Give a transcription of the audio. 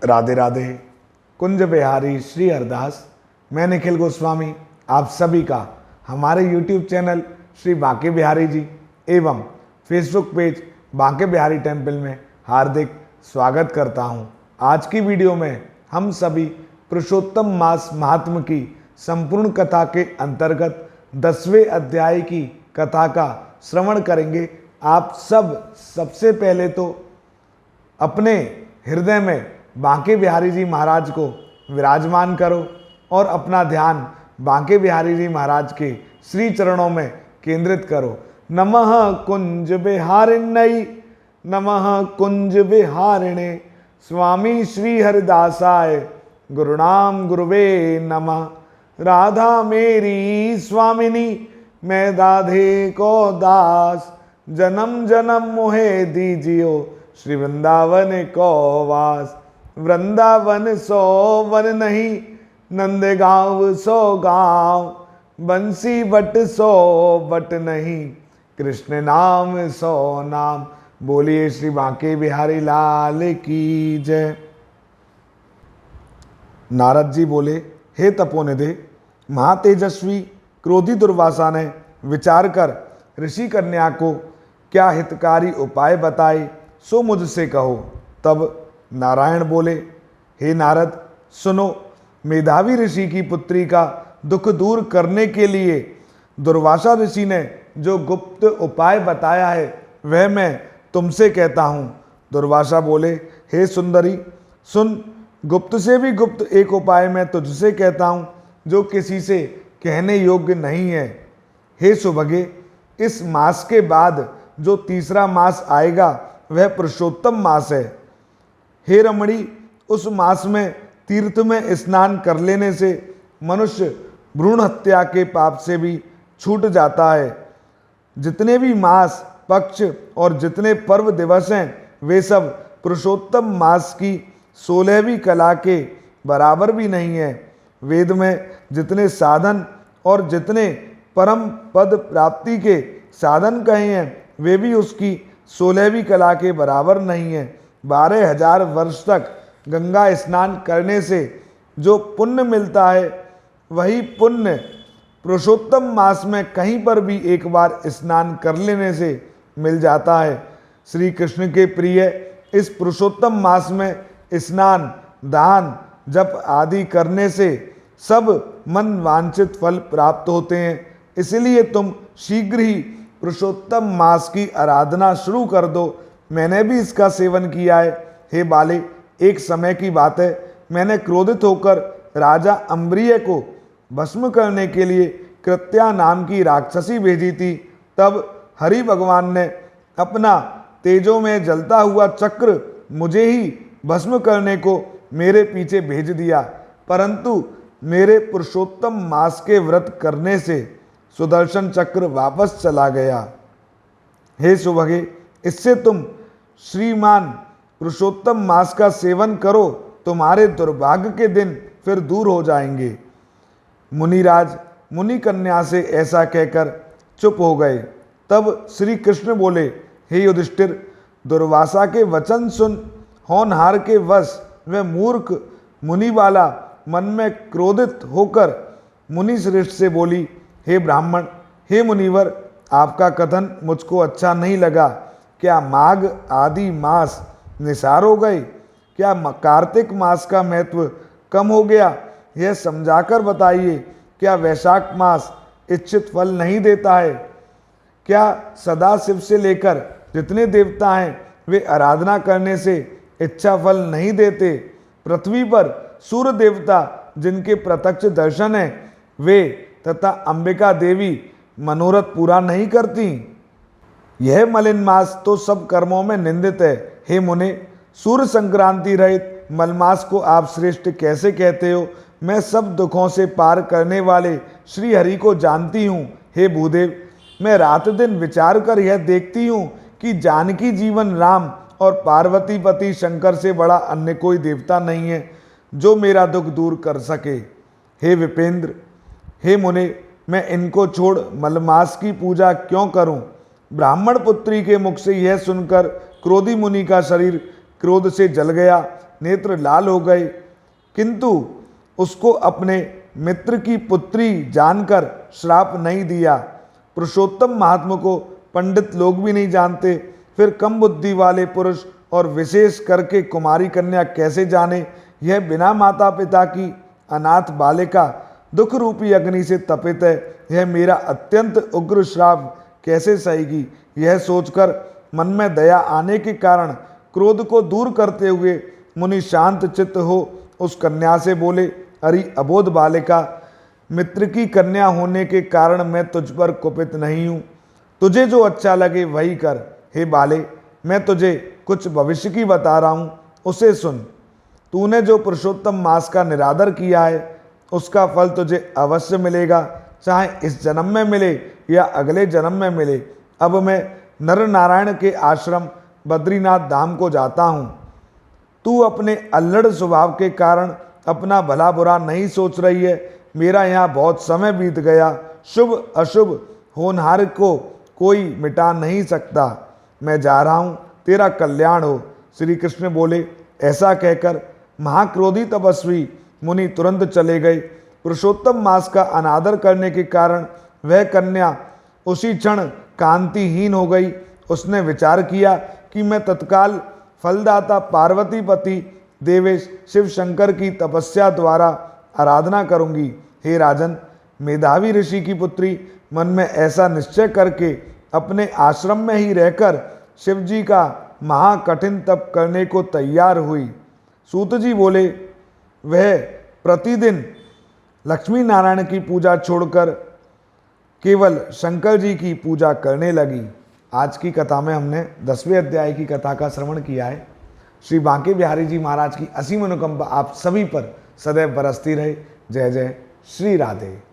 राधे राधे। कुंज बिहारी श्री हरदास, मैं निखिल गोस्वामी आप सभी का हमारे YouTube चैनल श्री बांके बिहारी जी एवं Facebook page Banke Bihari temple में हार्दिक स्वागत करता हूं। आज की वीडियो में हम सभी पुरुषोत्तम मास महात्म की संपूर्ण कथा के अंतर्गत 10वें अध्याय की कथा का श्रवण करेंगे। आप सबसे पहले तो अपने हृदय में बांके बिहारी जी महाराज को विराजमान करो और अपना ध्यान बांके बिहारी जी महाराज के श्री चरणों में केंद्रित करो। नमः कुंज बिहारिण्यै, नमः कुंज बिहारिणे, स्वामी श्री हरिदासाय गुरुनाम गुरुवे नमः। राधा मेरी स्वामिनी, मैं राधे को दास, जन्म जन्म मोहे दीजियो श्री वृंदावन को वास। वृंदावन सो वन नहीं, नंदगांव सो गांव, बंसी बट सो बट नहीं, कृष्ण नाम सो नाम। बोलिए श्री बांके बिहारी लाल की जय। नारद जी बोले, हे तपोनिधे, महातेजस्वी क्रोधी दुर्वासा ने विचार कर ऋषि कन्या को क्या हितकारी उपाय बताए सो मुझसे कहो। तब नारायण बोले, हे नारद सुनो, मेधावी ऋषि की पुत्री का दुख दूर करने के लिए दुर्वासा ऋषि ने जो गुप्त उपाय बताया है वह मैं तुमसे कहता हूँ। दुर्वासा बोले, हे सुंदरी सुन, गुप्त से भी गुप्त एक उपाय मैं तुझसे कहता हूँ जो किसी से कहने योग्य नहीं है। हे सुभगे, इस मास के बाद जो तीसरा मास आएगा वह पुरुषोत्तम मास है। हे रमणी, उस मास में तीर्थ में स्नान कर लेने से मनुष्य भ्रूण हत्या के पाप से भी छूट जाता है। जितने भी मास, पक्ष और जितने पर्व दिवस हैं वे सब पुरुषोत्तम मास की 16वीं कला के बराबर भी नहीं है। वेद में जितने साधन और जितने परम पद प्राप्ति के साधन कहे हैं वे भी उसकी 16वीं कला के बराबर नहीं है। 12,000 वर्ष तक गंगा स्नान करने से जो पुण्य मिलता है वही पुण्य पुरुषोत्तम मास में कहीं पर भी एक बार स्नान कर लेने से मिल जाता है। श्री कृष्ण के प्रिय इस पुरुषोत्तम मास में स्नान, दान, जप आदि करने से सब मन वांछित फल प्राप्त होते हैं। इसलिए तुम शीघ्र ही पुरुषोत्तम मास की आराधना शुरू कर दो। मैंने भी इसका सेवन किया है। हे बाले, एक समय की बात है, मैंने क्रोधित होकर राजा अम्बरीय को भस्म करने के लिए कृत्या नाम की राक्षसी भेजी थी। तब हरि भगवान ने अपना तेजों में जलता हुआ चक्र मुझे ही भस्म करने को मेरे पीछे भेज दिया, परंतु मेरे पुरुषोत्तम मास के व्रत करने से सुदर्शन चक्र वापस चला गया। हे सुभगे, इससे तुम श्रीमान पुरुषोत्तम मास का सेवन करो, तुम्हारे दुर्भाग्य के दिन फिर दूर हो जाएंगे। मुनिराज मुनि कन्या से ऐसा कहकर चुप हो गए। तब श्री कृष्ण बोले, हे युधिष्ठिर, दुर्वासा के वचन सुन होनहार के वश वह मूर्ख मुनि वाला मन में क्रोधित होकर मुनि श्रेष्ठ से बोली, हे ब्राह्मण, हे मुनिवर, आपका कथन मुझको अच्छा नहीं लगा। क्या माघ आदि मास निसार हो गए? क्या कार्तिक मास का महत्व कम हो गया? यह समझाकर बताइए, क्या वैशाख मास इच्छित फल नहीं देता है? क्या सदा शिव से लेकर जितने देवता हैं वे आराधना करने से इच्छा फल नहीं देते? पृथ्वी पर सूर्य देवता जिनके प्रत्यक्ष दर्शन है वे तथा अंबिका देवी मनोरथ पूरा नहीं करती? यह मलिन मास तो सब कर्मों में निंदित है। हे मुने, सूर्य संक्रांति रहित मलमास को आप श्रेष्ठ कैसे कहते हो? मैं सब दुखों से पार करने वाले श्री हरि को जानती हूँ। हे भूदेव, मैं रात दिन विचार कर यह देखती हूँ कि जानकी जीवन राम और पार्वती पति शंकर से बड़ा अन्य कोई देवता नहीं है जो मेरा दुख दूर कर सके। हे विपेंद्र, हे मुने, मैं इनको छोड़ मलमास की पूजा क्यों करूं? ब्राह्मण पुत्री के मुख से यह सुनकर क्रोधी मुनि का शरीर क्रोध से जल गया। नेत्र लाल हो गए, किंतु उसको अपने मित्र की पुत्री जानकर श्राप नहीं दिया। पुरुषोत्तम महात्मा को पंडित लोग भी नहीं जानते, फिर कम बुद्धि वाले पुरुष और विशेष करके कुमारी कन्या कैसे जाने। यह बिना माता पिता की अनाथ बालिका दुख रूपी अग्नि से तपित है, यह मेरा अत्यंत उग्र श्राप कैसे सहेगी। यह सोचकर मन में दया आने के कारण क्रोध को दूर करते हुए मुनि शांत चित्त हो उस कन्या से बोले, अरे अबोध बालिका, मित्र की कन्या होने के कारण मैं तुझ पर कुपित नहीं हूँ, तुझे जो अच्छा लगे वही कर। हे बाले, मैं तुझे कुछ भविष्य की बता रहा हूँ, उसे सुन। तूने जो पुरुषोत्तम मास का निरादर किया है उसका फल तुझे अवश्य मिलेगा, चाहे इस जन्म में मिले या अगले जन्म में मिले। अब मैं नर नारायण के आश्रम बद्रीनाथ धाम को जाता हूँ। तू अपने अल्लड़ स्वभाव के कारण अपना भला बुरा नहीं सोच रही है। मेरा यहाँ बहुत समय बीत गया, शुभ अशुभ होनहार को कोई मिटा नहीं सकता। मैं जा रहा हूँ, तेरा कल्याण हो। श्री कृष्ण बोले। ऐसा कहकर महाक्रोधी तपस्वी मुनि तुरंत चले गए। पुरुषोत्तम मास का अनादर करने के कारण वह कन्या उसी क्षण कांतिहीन हो गई। उसने विचार किया कि मैं तत्काल फलदाता पार्वतीपति देवेश शिव शंकर की तपस्या द्वारा आराधना करूंगी। हे राजन, मेधावी ऋषि की पुत्री मन में ऐसा निश्चय करके अपने आश्रम में ही रहकर शिव जी का महाकठिन तप करने को तैयार हुई। सूत जी बोले, वह प्रतिदिन लक्ष्मी नारायण की पूजा छोड़कर केवल शंकर जी की पूजा करने लगी। आज की कथा में हमने 10वें अध्याय की कथा का श्रवण किया है। श्री बांके बिहारी जी महाराज की असीम अनुकंपा आप सभी पर सदैव बरसती रहे। जय जय श्री राधे।